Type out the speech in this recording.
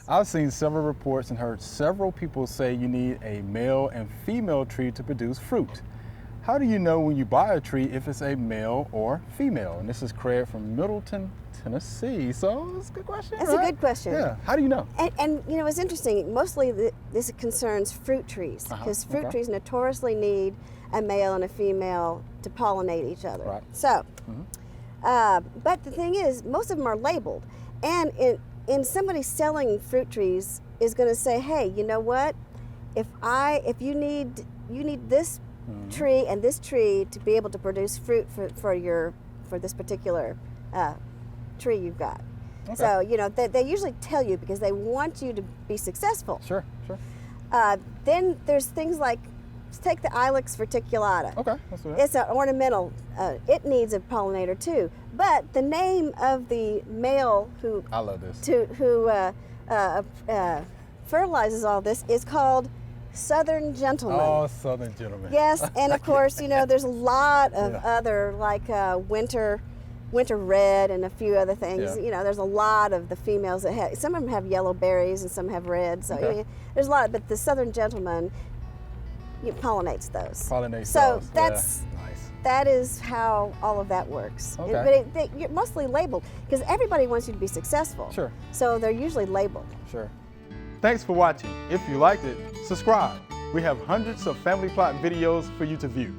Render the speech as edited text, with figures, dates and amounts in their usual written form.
I've seen several reports and heard several people say you need a male and female tree to produce fruit. How do you know when you buy a tree if it's a male or female? And this is Craig from Middleton, Tennessee. So it's a good question. That's right? a good question. Yeah. How do you know? And you know, it's interesting. Mostly this concerns fruit trees, because fruit trees notoriously need a male and a female to pollinate each other. Right. So, but the thing is, most of them are labeled, and in somebody selling fruit trees is going to say, hey, you know what? If you need this tree and this tree to be able to produce fruit for this particular tree you've got. Okay. So you know they usually tell you because they want you to be successful. Sure, sure. Then there's things like, let's take the Ilex verticulata. Okay, let's do that. It's an ornamental. It needs a pollinator too. But the name of the male who I love this. who fertilizes all this is called Southern Gentleman. Oh, Southern Gentleman. Yes, and of course, you know, there's a lot of other, like winter red and a few other things. You know, there's a lot of the females that have, some of them have yellow berries and some have red. So I mean, there's a lot, but the Southern Gentleman pollinates those. Pollinates so those. that's nice. That is how all of that works. Okay. But you're mostly labeled because everybody wants you to be successful. Sure. So they're usually labeled. Sure. Thanks for watching. If you liked it, subscribe. We have hundreds of family plot videos for you to view.